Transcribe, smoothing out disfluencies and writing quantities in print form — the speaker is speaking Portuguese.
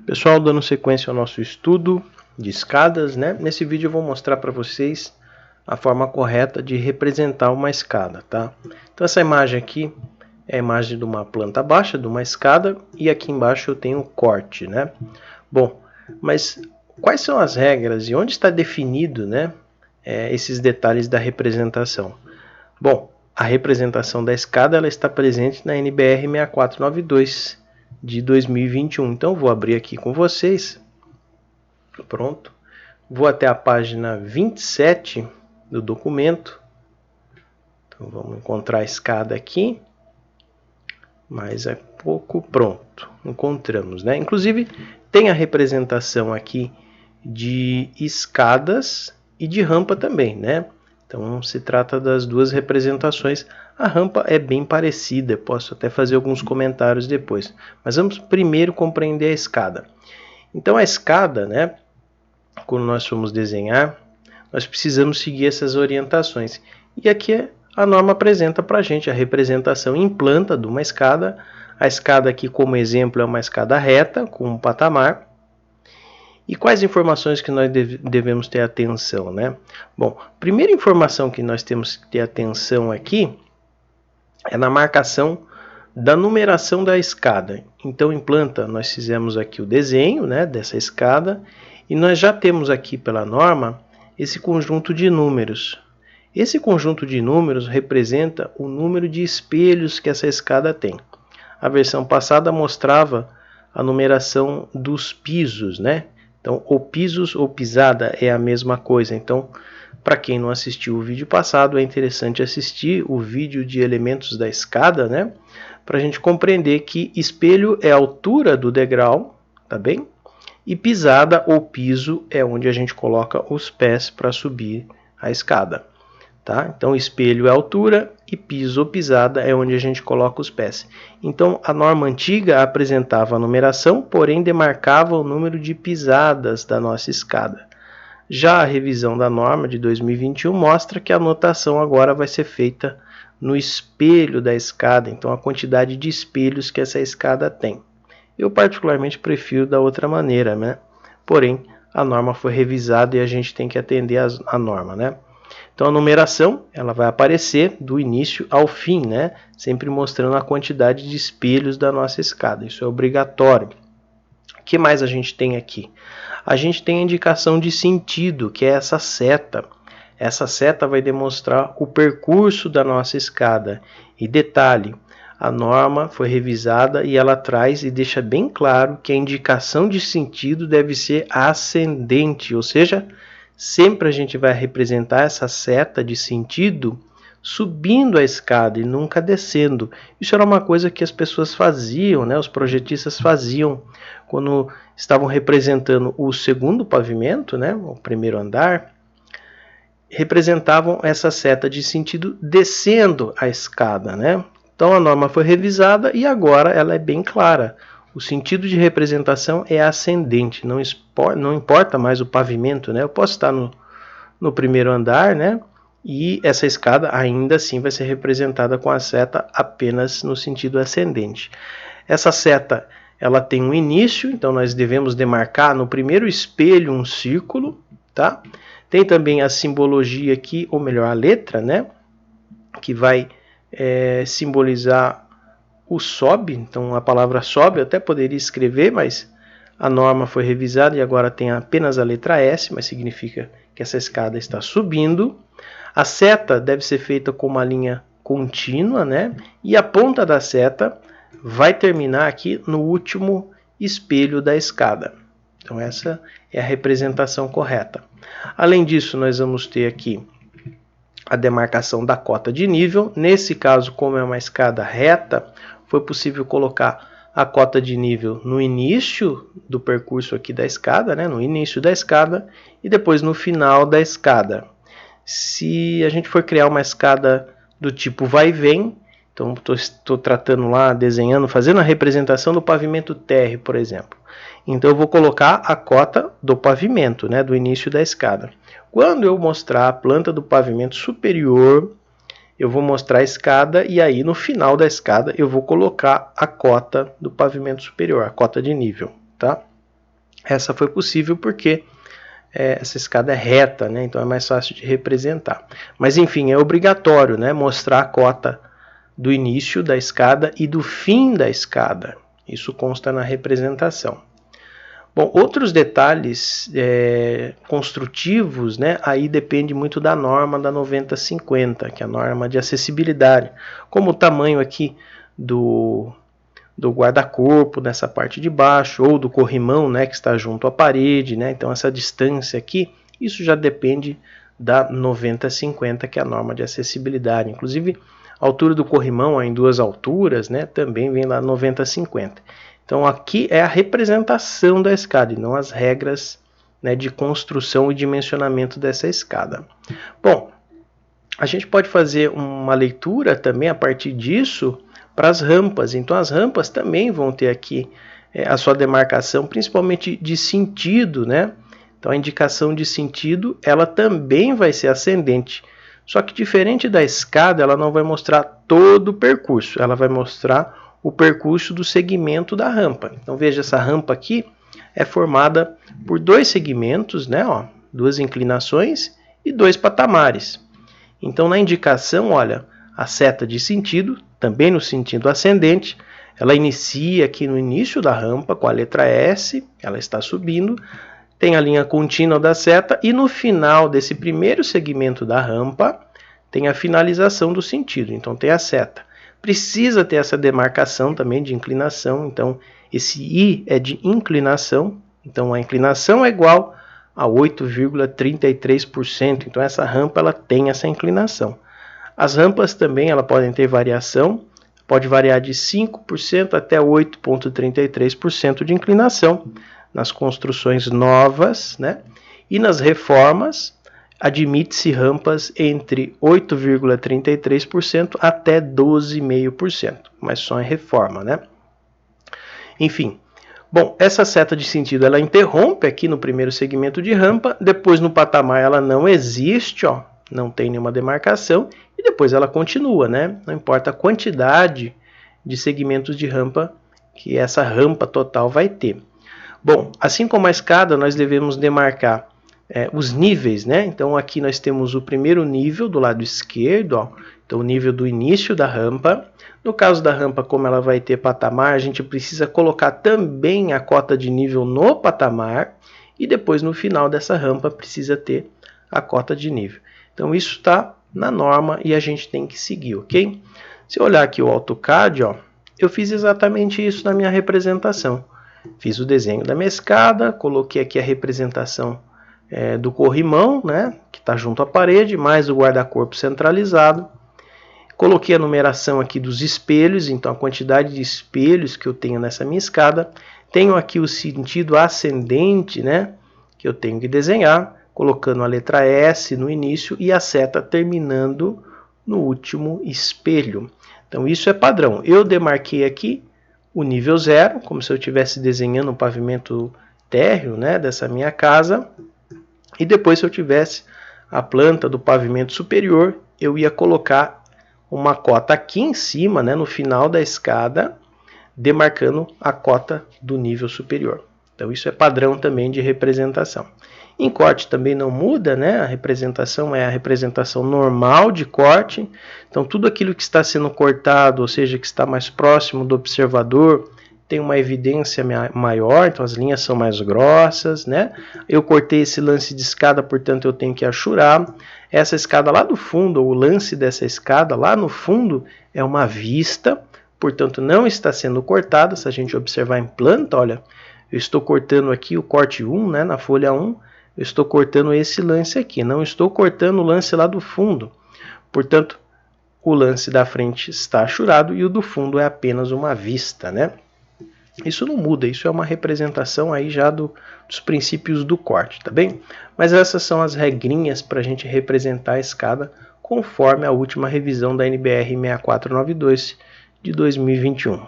Pessoal, dando sequência ao nosso estudo de escadas, né? Nesse vídeo eu vou mostrar para vocês a forma correta de representar uma escada, tá? Então essa imagem aqui é a imagem de uma planta baixa, de uma escada, e aqui embaixo eu tenho um corte, né? Bom, mas quais são as regras e onde está definido, né, esses detalhes da representação? Bom, a representação da escada ela está presente na NBR 6492 de 2021. Então vou abrir aqui com vocês. Pronto. Vou até a página 27 do documento. Então vamos encontrar a escada aqui. Mais a pouco, pronto. Encontramos, né? Inclusive tem a representação aqui de escadas e de rampa também, né? Então se trata das duas representações. A rampa é bem parecida, posso até fazer alguns comentários depois. Mas vamos primeiro compreender a escada. Então a escada, né, quando nós formos desenhar, nós precisamos seguir essas orientações. E aqui a norma apresenta para a gente a representação em planta de uma escada. A escada aqui como exemplo é uma escada reta com um patamar. E quais informações que nós devemos ter atenção, né? Bom, a primeira informação que nós temos que ter atenção aqui é na marcação da numeração da escada. Então, em planta, nós fizemos aqui o desenho, né, dessa escada, e nós já temos aqui pela norma esse conjunto de números. Esse conjunto de números representa o número de espelhos que essa escada tem. A versão passada mostrava a numeração dos pisos, né? Então, ou pisos ou pisada é a mesma coisa. Então, para quem não assistiu o vídeo passado, é interessante assistir o vídeo de elementos da escada, né? Para a gente compreender que espelho é a altura do degrau, tá bem? E pisada ou piso é onde a gente coloca os pés para subir a escada, tá? Então, espelho é altura e piso ou pisada é onde a gente coloca os pés. Então, a norma antiga apresentava a numeração, porém demarcava o número de pisadas da nossa escada. Já a revisão da norma de 2021 mostra que a anotação agora vai ser feita no espelho da escada, então a quantidade de espelhos que essa escada tem. Eu particularmente prefiro da outra maneira, né? Porém, a norma foi revisada e a gente tem que atender a norma, né? Então a numeração ela vai aparecer do início ao fim, né? Sempre mostrando a quantidade de espelhos da nossa escada. Isso é obrigatório. O que mais a gente tem aqui? A gente tem a indicação de sentido, que é essa seta. Essa seta vai demonstrar o percurso da nossa escada. E detalhe, a norma foi revisada e ela traz e deixa bem claro que a indicação de sentido deve ser ascendente, ou seja, sempre a gente vai representar essa seta de sentido subindo a escada e nunca descendo. Isso era uma coisa que as pessoas faziam, né? Os projetistas faziam quando estavam representando o segundo pavimento, né? O primeiro andar, representavam essa seta de sentido descendo a escada, né? Então a norma foi revisada e agora ela é bem clara. O sentido de representação é ascendente, não importa mais o pavimento, né? Eu posso estar no primeiro andar, né? E essa escada ainda assim vai ser representada com a seta apenas no sentido ascendente. Essa seta ela tem um início, então nós devemos demarcar no primeiro espelho um círculo, tá? Tem também a simbologia aqui, ou melhor, a letra, né? Que vai simbolizar o sobe, então a palavra sobe eu até poderia escrever, mas a norma foi revisada e agora tem apenas a letra S, mas significa que essa escada está subindo. A seta deve ser feita com uma linha contínua, né? E a ponta da seta vai terminar aqui no último espelho da escada. Então essa é a representação correta. Além disso, nós vamos ter aqui a demarcação da cota de nível. Nesse caso, como é uma escada reta, foi possível colocar a cota de nível no início do percurso aqui da escada, né? No início da escada e depois no final da escada. Se a gente for criar uma escada do tipo vai e vem, então estou tratando lá, desenhando, fazendo a representação do pavimento térreo, por exemplo. Então eu vou colocar a cota do pavimento, né, do início da escada. Quando eu mostrar a planta do pavimento superior, eu vou mostrar a escada e aí no final da escada eu vou colocar a cota do pavimento superior, a cota de nível, tá? Essa foi possível porque essa escada é reta, né? Então é mais fácil de representar. Mas enfim, é obrigatório, né, mostrar a cota do início da escada e do fim da escada. Isso consta na representação. Bom, outros detalhes construtivos, né, aí depende muito da norma da 9050, que é a norma de acessibilidade. Como o tamanho aqui do guarda-corpo nessa parte de baixo, ou do corrimão, né, que está junto à parede, né? Então essa distância aqui, isso já depende da 9050, que é a norma de acessibilidade. Inclusive, a altura do corrimão em duas alturas, né, também vem lá 9050. Então aqui é a representação da escada e não as regras, né, de construção e dimensionamento dessa escada. Bom, a gente pode fazer uma leitura também a partir disso para as rampas. Então as rampas também vão ter aqui a sua demarcação, principalmente de sentido, né? Então a indicação de sentido, ela também vai ser ascendente. Só que diferente da escada, ela não vai mostrar todo o percurso, ela vai mostrar o percurso do segmento da rampa. Então veja, essa rampa aqui é formada por dois segmentos, né? Ó, duas inclinações e dois patamares. Então na indicação, olha, a seta de sentido, também no sentido ascendente, ela inicia aqui no início da rampa com a letra S, ela está subindo, tem a linha contínua da seta e no final desse primeiro segmento da rampa tem a finalização do sentido, então tem a seta. Precisa ter essa demarcação também de inclinação, então esse I é de inclinação, então a inclinação é igual a 8,33%, então essa rampa ela tem essa inclinação. As rampas também ela podem ter variação, pode variar de 5% até 8,33% de inclinação nas construções novas, né? E nas reformas admite-se rampas entre 8,33% até 12,5%, mas só em reforma, né? Enfim, bom, essa seta de sentido ela interrompe aqui no primeiro segmento de rampa, depois no patamar ela não existe, ó, não tem nenhuma demarcação, e depois ela continua, né? Não importa a quantidade de segmentos de rampa que essa rampa total vai ter. Bom, assim como a escada, nós devemos demarcar os níveis, né? Então aqui nós temos o primeiro nível do lado esquerdo, ó, então o nível do início da rampa. No caso da rampa, como ela vai ter patamar, a gente precisa colocar também a cota de nível no patamar e depois no final dessa rampa precisa ter a cota de nível. Então isso está na norma e a gente tem que seguir, ok? Se eu olhar aqui o AutoCAD, ó, eu fiz exatamente isso na minha representação. Fiz o desenho da minha escada, coloquei aqui a representação do corrimão, né, que está junto à parede, mais o guarda-corpo centralizado. Coloquei a numeração aqui dos espelhos, então a quantidade de espelhos que eu tenho nessa minha escada. Tenho aqui o sentido ascendente, né, que eu tenho que desenhar, colocando a letra S no início e a seta terminando no último espelho. Então isso é padrão. Eu demarquei aqui o nível 0, como se eu estivesse desenhando um pavimento térreo, né, dessa minha casa. E depois, se eu tivesse a planta do pavimento superior, eu ia colocar uma cota aqui em cima, né, no final da escada, demarcando a cota do nível superior. Então isso é padrão também de representação. Em corte também não muda, né? A representação é a representação normal de corte. Então tudo aquilo que está sendo cortado, ou seja, que está mais próximo do observador, tem uma evidência maior, então as linhas são mais grossas, né? Eu cortei esse lance de escada, portanto eu tenho que achurar. Essa escada lá do fundo, o lance dessa escada lá no fundo é uma vista, portanto não está sendo cortada. Se a gente observar em planta, olha, eu estou cortando aqui o corte 1, né, na folha 1, eu estou cortando esse lance aqui, não estou cortando o lance lá do fundo. Portanto, o lance da frente está achurado e o do fundo é apenas uma vista, né? Isso não muda, isso é uma representação aí já dos princípios do corte, tá bem? Mas essas são as regrinhas para a gente representar a escada conforme a última revisão da NBR 6492 de 2021.